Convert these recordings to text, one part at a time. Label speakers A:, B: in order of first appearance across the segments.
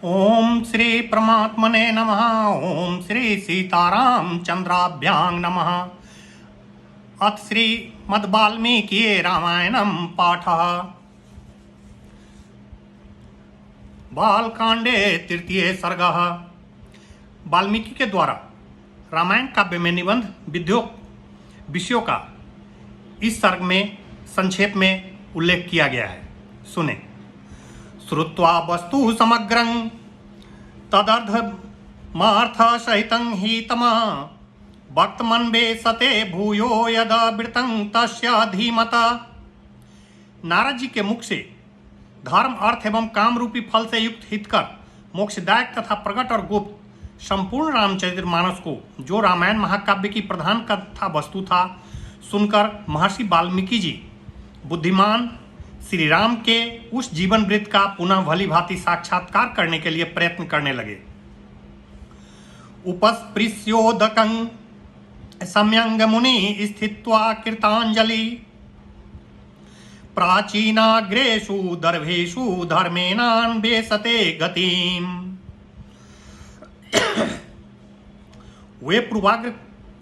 A: ओम श्री परमात्मने नमः। ओम श्री सीताराम चंद्राभ्यां नमः। अथ श्री मद्वाल्मीकि रामायणं पाठः। बालकांडे तृतीय सर्गः। वाल्मीकि के द्वारा रामायण काव्य में निबंध विषयों का इस सर्ग में संक्षेप में उल्लेख किया गया है। सुने। श्रुत्वा वस्तु समग्रं तदर्थमार्थ सहितं हितमा भक्तमन्वे सते भूयो यद वृतं तस्य धीमता। नारद जी के मुख से धर्म अर्थ एवं काम रूपी फल से युक्त हितकर मोक्षदायक तथा प्रकट और गुप्त संपूर्ण रामचरित्र मानस को, जो रामायण महाकाव्य की प्रधान कथा वस्तु था, सुनकर महर्षि वाल्मीकि जी बुद्धिमान श्री राम के उस जीवन वृत्त का पुनः भली भांति साक्षात्कार करने के लिए प्रयत्न करने लगे। उपस्पृश्योदकं सम्यंग मुनि स्थित्वा कृतांजलि प्राचीनाग्रेषु दर्भेषु धर्मेणान्वेषते गतिम। वे पूर्वाग्र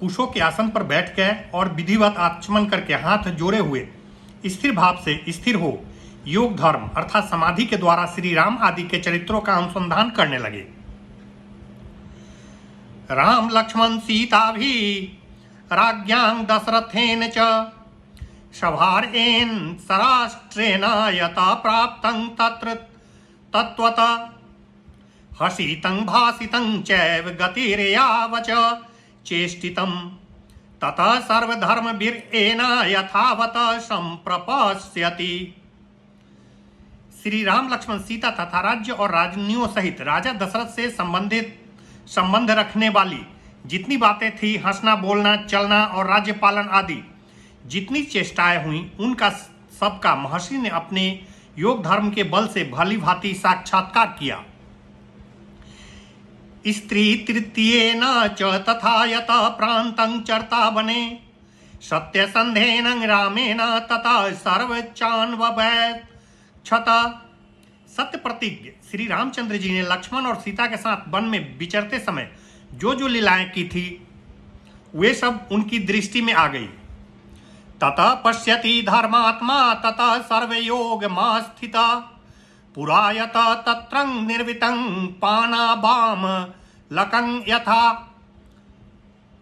A: कुशों के आसन पर बैठ गए और विधिवत आचमन करके हाथ जोड़े हुए स्थिर भाव से स्थिर हो योग धर्म अर्थात समाधि के द्वारा श्री राम आदि के चरित्रों का अनुसंधान करने लगे। राम लक्ष्मण सीता भी राज्ञां दशरथेन च सभारेण सराष्ट्रेण यथा प्राप्तं तत्र तत्वतः हसितं भासितं चैव गतिरेयावच चेष्टितं ततः सर्वधर्मभिरेण यथावत संप्रपश्यति। श्री राम लक्ष्मण सीता तथा राज्य और राजनियों सहित राजा दशरथ से संबंध रखने वाली जितनी बातें थी, हंसना बोलना चलना और राज्य पालन आदि जितनी चेष्टाएं हुई, उनका सबका महर्षि ने अपने योग धर्म के बल से भली भांति साक्षात्कार किया। स्त्री तृतीयेन च तथा यत प्रान्तं चर्ता वने सत्यसन्धेन रामेण तथा सर्वचान्वभयत् क्षत। सत्य प्रतिज्ञ श्री रामचंद्र जी ने लक्ष्मण और सीता के साथ वन में विचरते समय जो जो लीलाएं की थी, वे सब उनकी दृष्टि में आ गई। ततः पश्यति धर्मात्मा ततः सर्वयोगमा स्थिता पुरायत तत्रं निर्वितं पानाबाम लकं यथा।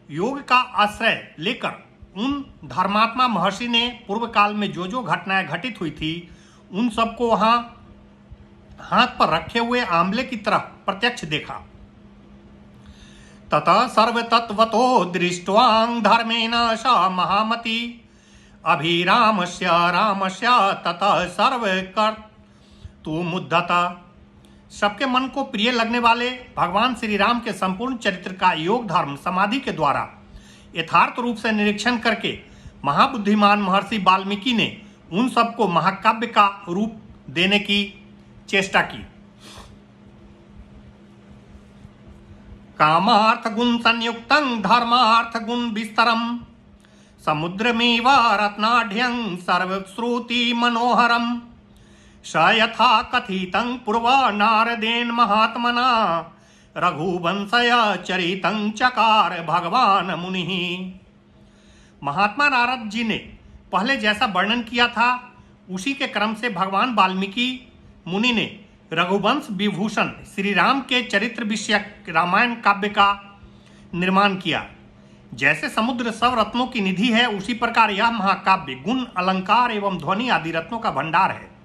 A: योग का आश्रय लेकर उन धर्मात्मा महर्षि ने पूर्व काल में जो जो घटनाएं घटित हुई थी, उन सबको वहां हाथ पर रखे हुए आंवले की तरह प्रत्यक्ष देखा। ततः सर्वतत्वतो दृष्ट्वां धर्मेण स महामती अभिरामस्य रामस्य ततः सर्वकर्त तू मुद्धता। सबके मन को प्रिय लगने वाले भगवान श्री राम के संपूर्ण चरित्र का योग धर्म समाधि के द्वारा यथार्थ रूप से निरीक्षण करके महाबुद्धिमान महर्षि वाल्मीकि ने उन सबको महाकाव्य का रूप देने की चेष्टा की। कामार्थ गुण संयुक्तं धर्मार्थ गुण विस्तरम समुद्रमेव रत्नाढ्यं सर्वश्रुति मनोहरम स यथा कथितं पूर्वा नारदेन महात्मना रघुवंशय चरितं चकार भगवान मुनि। महात्मा नारद जी ने पहले जैसा वर्णन किया था, उसी के क्रम से भगवान वाल्मीकि मुनि ने रघुवंश विभूषण श्री राम के चरित्र विषयक रामायण काव्य का निर्माण किया। जैसे समुद्र सब रत्नों की निधि है, उसी प्रकार यह महाकाव्य गुण अलंकार एवं ध्वनि आदि रत्नों का भंडार है।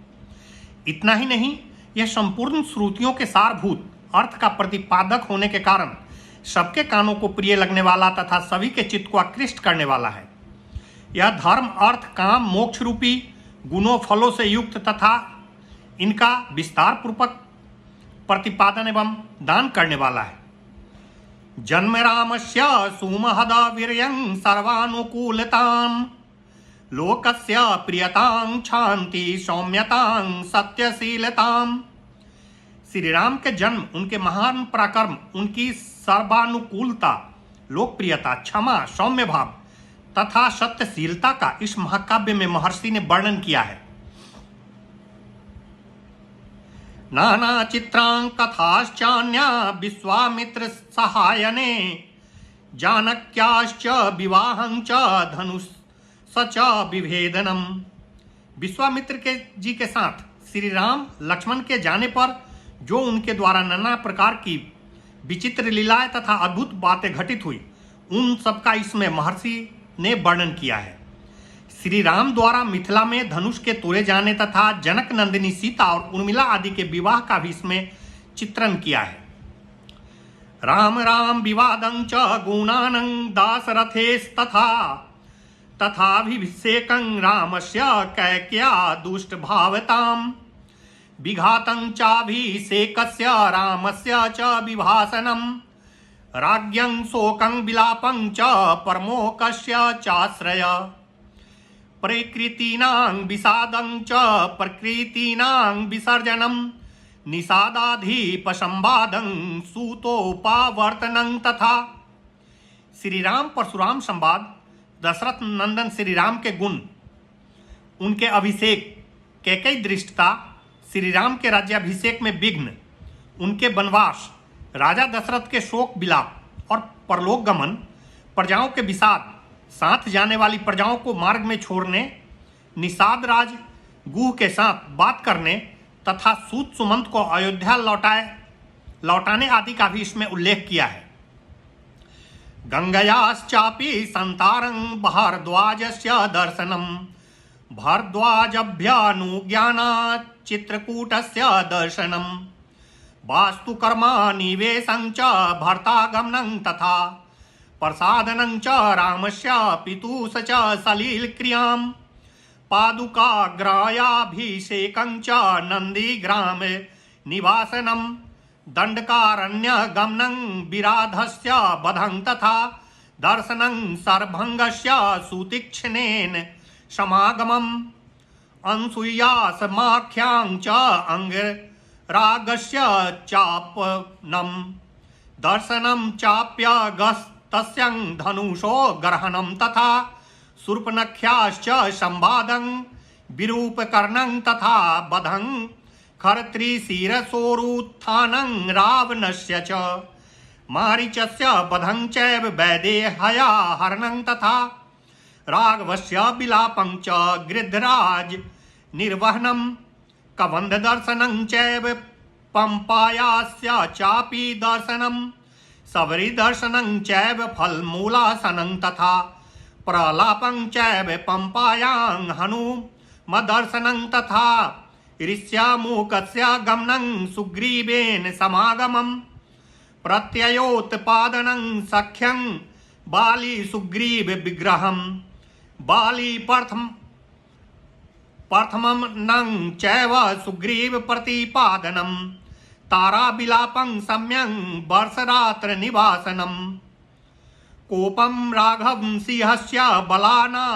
A: इतना ही नहीं, यह संपूर्ण श्रुतियों के सारभूत अर्थ का प्रतिपादक होने के कारण सबके कानों को प्रिय लगने वाला तथा सभी के चित्त को आकृष्ट करने वाला है। यह धर्म अर्थ काम मोक्ष रूपी गुणों फलों से युक्त तथा इनका विस्तार पूर्वक प्रतिपादन एवं दान करने वाला है। जन्म रामस्य सुमहद वीर्यं सर्वानुकूलताम् लोकस्य प्रियतां शांति सौम्यतां सत्यशीलतां। श्री राम के जन्म, उनके महान पराक्रम, उनकी सर्वानुकूलता, लोकप्रियता, क्षमा, सौम्य भाव तथा सत्यशीलता का इस महाकाव्य में महर्षि ने वर्णन किया है। नाना चित्रां कथाश्चान्या विश्वामित्र सहायने जानक्याश्च विवाहं च धनुष च विभेदनम। विश्वामित्र के जी के साथ श्री राम लक्ष्मण के जाने पर जो उनके द्वारा नाना प्रकार की विचित्र लीलाएं तथा अद्भुत बातें घटित हुई, उन सबका इसमें महर्षि ने वर्णन किया है। श्री राम द्वारा मिथिला में धनुष के तोड़े जाने तथा जनक नंदिनी सीता और उर्मिला आदि के विवाह का भी इसमें चित्रण किया है। राम राम विवादं च गुणानं दासरथेस्तथा तथाभिषेकं रामस्य कैकेय्या दुष्टभावताम् विघातं चाभिषेकस्य रामस्य च विभासनं राज्ञं शोकं विलापं च परमोकस्य चाश्रय प्रकृतीनां विषादं च प्रकृतीनां विसर्जनं निषादाधिपसंवादं सूतोपावर्तनं तथा। श्री राम परशुराम संवाद, दशरथ नंदन श्री राम के गुण, उनके अभिषेक, कैकेयी दृष्टता, श्री राम के राज्याभिषेक में विघ्न, उनके वनवास, राजा दशरथ के शोक विलाप और परलोक गमन, प्रजाओं के विषाद, साथ जाने वाली प्रजाओं को मार्ग में छोड़ने, निषाद राज गुह के साथ बात करने तथा सूत सुमंत को अयोध्या लौटाने आदि का भी इसमें उल्लेख किया है। गंगयाश्चापि संतारं भारद्वाजस्य दर्शनम भारद्वाजभ्यानुज्ञानात् चित्रकूटस्य दर्शनम वास्तुकर्मा निवेशं च भर्तागमनं तथा प्रसादनं च रामस्य पितुः च सलीलक्रियां पादुकाग्रायाभिषेकं च नन्दिग्रामे निवासनं दण्डकारण्यगमनं विराधस्य वधं तथा दर्शनं सर्वभङ्गस्य सुतीक्ष्णेन समागमम् अनसूयासमाख्यां च अंगरागस्य चापनं दर्शनं चाप्यगस्तस्यं धनुषो ग्रहणं तथा शूर्पणख्याश्च संवादं विरूपकर्णं तथा वधं खरत्रिशिरसोरुत्थानं रावणस्य च मारीचस्य वधं चैव वैदेहया हरणं तथा राघवस्य विलापं च गृध्रराज निर्वहनं कबन्धदर्शनं चैव पंपायास्य चापि दर्शनं सबरीदर्शनं चैव फलमूलासनं तथा प्रलापं चैव पंपायां हनुमदर्शनं तथा ऋष्यामुखस्य गमनं सुग्रीवेन समागमं प्रत्ययोत्पादनं सख्यं बाली सुग्रीव विग्रहं बाली प्रथमं नं चैव सुग्रीव प्रतिपादनं ताराविलापं सम्यं वर्षरात्र निवासनं कोपं राघव सिंहस्य बलाना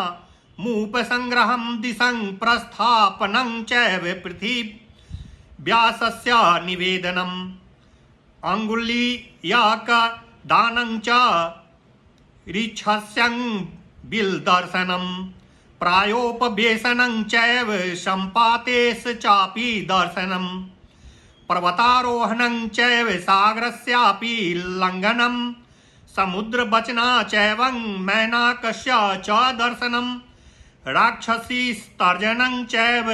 A: मूपसंग्रहं दिशं प्रस्थापनं चैव पृथिव्यासस्य निवेदनम् अंगुलीयकदानं च ऋक्षस्यं बिलदर्शनं प्रायोपवेशनं चैव सम्पातेश चापि दर्शनं पर्वतारोहणं चैव सागरस्यापि लङ्घनं समुद्रवचना चैवं मैनाकस्य च दर्शनं राक्षसीस्तर्जनं चैव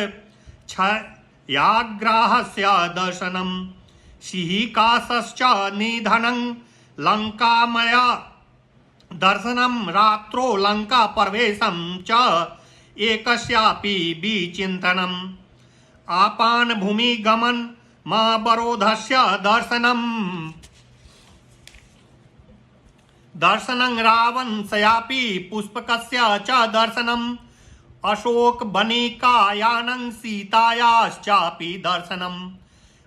A: क्षयाग्राहस्य दर्शनं सिंहिकासश्च निधनं लङ्कामया दर्शनं रात्रो लङ्काप्रवेशं च एकस्यापि विचिन्तनम् आपानभूमिगमन महावरोधस्य दर्शनं रावणस्यापि पुष्पकस्य च दर्शनम् अशोकवनिकायानं सीतायाश्चापि दर्शनम्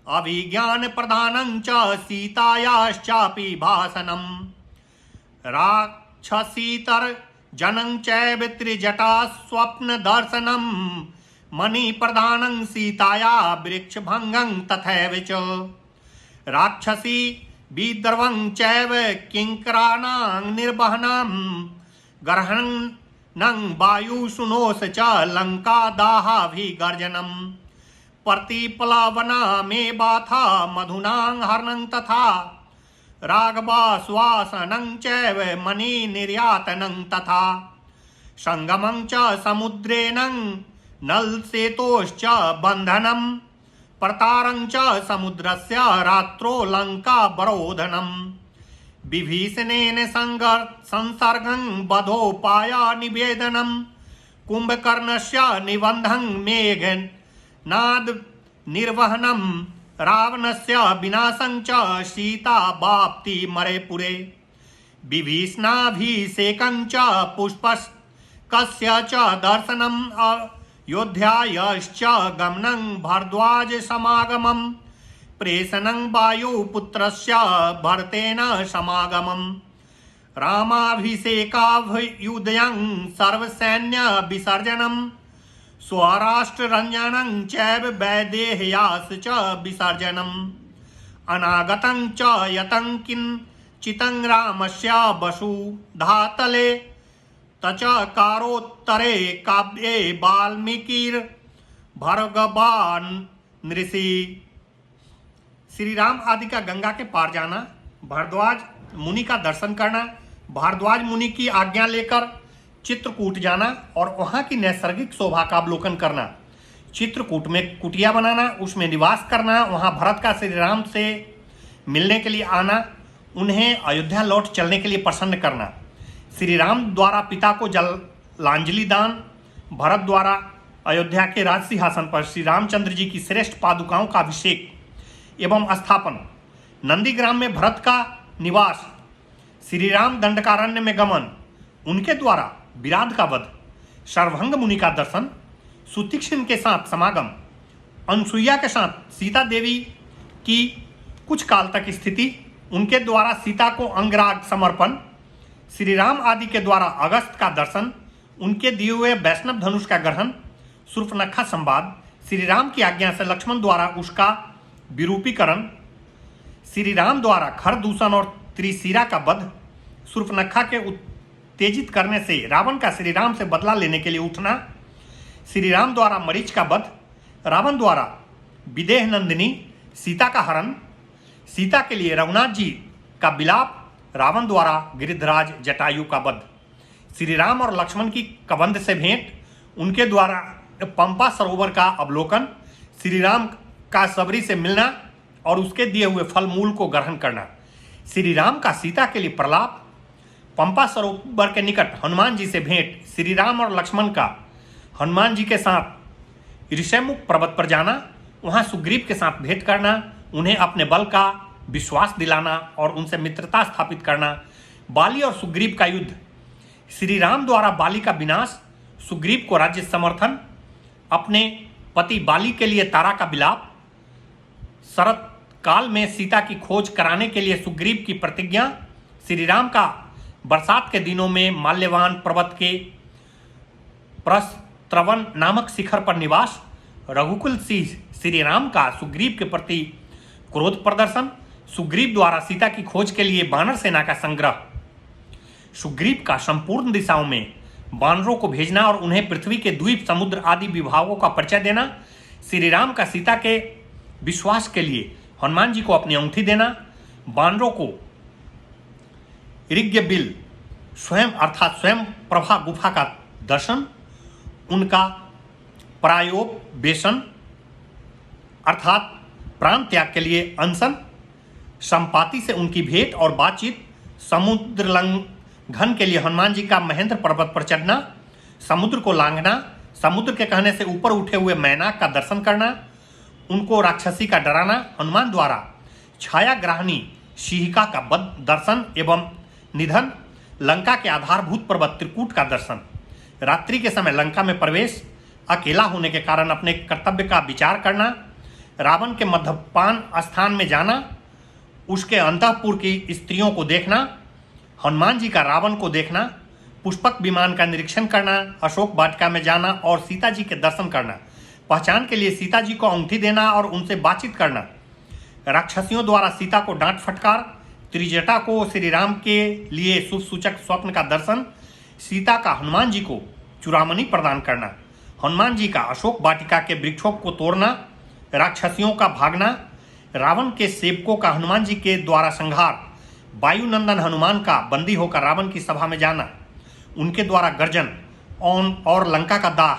A: अभिज्ञानप्रदानं च सीतायाश्चापि भाषणम् राक्षसीतर्जनं चैव त्रिजटास्वप्नदर्शनं मणिप्रदानं सीताया वृक्षभङ्गं तथैव च राक्षसी विद्रवं चैव किङ्कराणां निर्वहनं ग्रहणं वायुशुनोष च लङ्कादाहाभिगर्जनं प्रतिप्लवना मे बाथा मधुनां हरणं तथा रागवाश्वासनं चैव मणि निर्यातनं तथा संगमं च समुद्रेण नलसेतोश्च बन्धनं प्रतारं च समुद्रस्य रात्रो लङ्कावरोधनं विभीषणेन संसर्गं वधोपाया निवेदनं कुंभकर्णस्य निबन्धं मेघनाद निर्वहनं रावणस्य विनाशं च सीतावाप्ति मरेपुरे विभीषणाभिषेकं च पुष्पकस्य च दर्शनम् अयोध्यायश्च गमनं भरद्वाज समागमं प्रेषणं वायुपुत्रस्य भरतेन समागमं रामाभिषेकाभ्युदयं सर्वसैन्य विसर्जनं स्वराष्ट्ररञ्जनं चैव वैदेह्यास च विसर्जनम् अनागतं च यतं किञ्चितं रामस्य वसुधातले तचकारोत्तरे काव्ये वाल्मीकिर्भर्गवान् ऋषि। श्री राम आदि का गंगा के पार जाना, भारद्वाज मुनि का दर्शन करना, भारद्वाज मुनि की आज्ञा लेकर चित्रकूट जाना और वहाँ की नैसर्गिक शोभा का अवलोकन करना, चित्रकूट में कुटिया बनाना, उसमें निवास करना, वहाँ भरत का श्री राम से मिलने के लिए आना, उन्हें अयोध्या लौट चलने के लिए प्रसन्न करना, श्री राम द्वारा पिता को जलांजलि दान, भरत द्वारा अयोध्या के राज सिंहासन पर श्री रामचंद्र जी की श्रेष्ठ पादुकाओं का अभिषेक एवं स्थापन, नंदीग्राम में भरत का निवास, श्री राम दंडकारण्य में गमन, उनके द्वारा विराट का वध, सर्वभंग मुनि का दर्शन, सुतीक्ष्ण के साथ समागम, अनुसुईया के साथ सीता देवी की कुछ काल तक स्थिति, उनके द्वारा सीता को अंगराग समर्पण, श्री राम आदि के द्वारा अगस्त का दर्शन, उनके दिए हुए वैष्णव धनुष का ग्रहण, शूर्पणखा संवाद, श्री राम की आज्ञा से लक्ष्मण द्वारा उसका विरूपीकरण, श्री राम द्वारा खरदूषण और त्रिशिरा का वध, शूर्पणखा के उत्तेजित करने से रावण का श्री राम से बदला लेने के लिए उठना, श्री राम द्वारा मरीच का वध, रावण द्वारा विदेह नंदिनी सीता का हरण, सीता के लिए रघुनाथ जी का विलाप, रावण द्वारा गिरिधराज जटायु का वध, श्री राम और लक्ष्मण की कबंध से भेंट, उनके द्वारा पंपा सरोवर का अवलोकन, श्री राम का सबरी से मिलना और उसके दिए हुए फल मूल को ग्रहण करना, श्री राम का सीता के लिए प्रलाप, पंपा सरोवर के निकट हनुमान जी से भेंट, श्री राम और लक्ष्मण का हनुमान जी के साथ ऋषिमुख पर्वत पर जाना, वहाँ सुग्रीव के साथ भेंट करना, उन्हें अपने बल का विश्वास दिलाना और उनसे मित्रता स्थापित करना, बाली और सुग्रीव का युद्ध, श्री राम द्वारा बाली का विनाश, सुग्रीव को राज्य समर्थन, अपने पति बाली के लिए तारा का विलाप, शरत काल में सीता की खोज कराने के लिए सुग्रीव की प्रतिज्ञा, श्री राम का बरसात के दिनों में माल्यवान पर्वत के प्रस्त्रवन नामक शिखर पर निवास, रघुकुल सिंह श्री राम का सुग्रीव के प्रति क्रोध प्रदर्शन, सुग्रीव द्वारा सीता की खोज के लिए वानर सेना का संग्रह, सुग्रीव का संपूर्ण दिशाओं में वानरों को भेजना और उन्हें पृथ्वी के द्वीप समुद्र आदि विभागों का परिचय देना, श्री राम का सीता के विश्वास के लिए हनुमान जी को अपनी अंगूठी देना, वानरों को ऋग्य बिल स्वयं अर्थात स्वयं प्रभा गुफा का दर्शन, उनका प्रायोपवेशन अर्थात प्राण त्याग के लिए अनशन, संपाति से उनकी भेंट और बातचीत, समुद्र लंघन के लिए हनुमान जी का महेंद्र पर्वत पर चढ़ना, समुद्र को लांघना, समुद्र के कहने से ऊपर उठे हुए मैनाक का दर्शन करना, उनको राक्षसी का डराना, हनुमान द्वारा छाया ग्राहनी शिहिका का दर्शन एवं निधन, लंका के आधारभूत पर्वत त्रिकूट का दर्शन, रात्रि के समय लंका में प्रवेश, अकेला होने के कारण अपने कर्तव्य का विचार करना, रावण के मध्यपान स्थान में जाना, उसके अंतःपुर की स्त्रियों को देखना, हनुमान जी का रावण को देखना, पुष्पक विमान का निरीक्षण करना, अशोक वाटिका में जाना और सीता जी के दर्शन करना, पहचान के लिए सीता जी को अंगूठी देना और उनसे बातचीत करना, राक्षसियों द्वारा सीता को डांट फटकार, त्रिजटा को श्री राम के लिए शुभ सूचक स्वप्न का दर्शन, सीता का हनुमान जी को चूड़ामणि प्रदान करना, हनुमान जी का अशोक वाटिका के वृक्षों को तोड़ना, राक्षसियों का भागना, रावण के सेवकों का हनुमान जी के द्वारा संहार, वायुनंदन हनुमान का बंदी होकर रावण की सभा में जाना, उनके द्वारा गर्जन और लंका का दाह,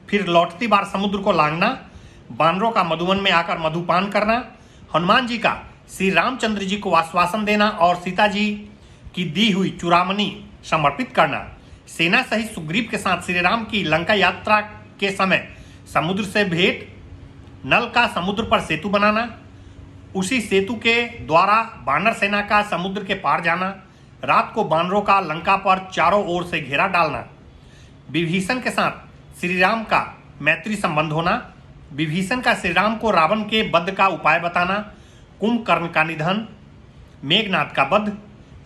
A: फिर लौटती बार समुद्र को लांघना, बानरों का मधुवन में आकर मधुपान करना, हनुमान जी का श्री रामचंद्र जी को आश्वासन देना और सीता जी की दी हुई चूड़ामणि समर्पित करना, सेना सहित सुग्रीव के साथ श्री राम की लंका यात्रा के समय समुद्र से भेंट, नल का समुद्र पर सेतु बनाना, उसी सेतु के द्वारा बानर सेना का समुद्र के पार जाना, रात को बानरों का लंका पर चारों ओर से घेरा डालना, विभीषण के साथ श्री राम का मैत्री संबंध होना, विभीषण का श्री राम को रावण के वध का उपाय बताना, कुंभकर्ण का निधन, मेघनाथ का वध,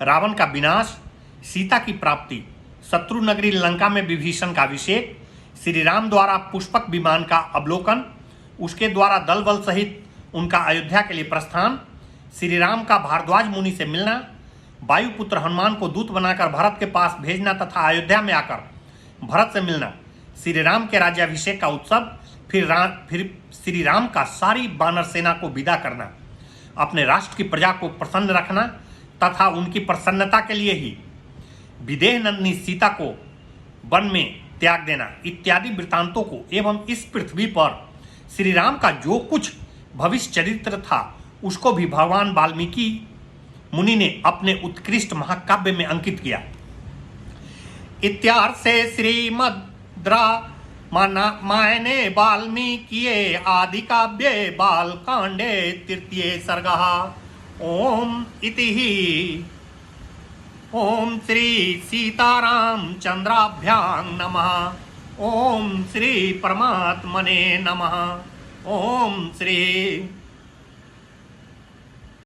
A: रावण का विनाश, सीता की प्राप्ति, शत्रु नगरी लंका में विभीषण का अभिषेक, श्री राम द्वारा पुष्पक विमान का अवलोकन, उसके द्वारा दल बल सहित उनका अयोध्या के लिए प्रस्थान, श्री राम का भारद्वाज मुनि से मिलना, वायुपुत्र हनुमान को दूत बनाकर भरत के पास भेजना तथा अयोध्या में आकर भरत से मिलना, श्री राम के राज्याभिषेक का उत्सव, फिर श्री राम का सारी बानर सेना को विदा करना, अपने राष्ट्र की प्रजा को प्रसन्न रखना तथा उनकी प्रसन्नता के लिए ही विदेह नंदिनी सीता को वन में त्याग देना इत्यादि वृत्तांतों को एवं इस पृथ्वी पर श्री राम का जो कुछ भविष्य चरित्र था उसको भी भगवान वाल्मीकि मुनि ने अपने उत्कृष्ट महाकाव्य में अंकित किया। इत्यार्थे श्रीमद् रामायणे वाल्मीकिये आदि काव्ये बालकांडे तृतीये सर्गः। ओम इतिहि ओम श्री सीतारामचंद्राभ्यां नमः। ओम श्री परमात्मने नमः। ओम श्री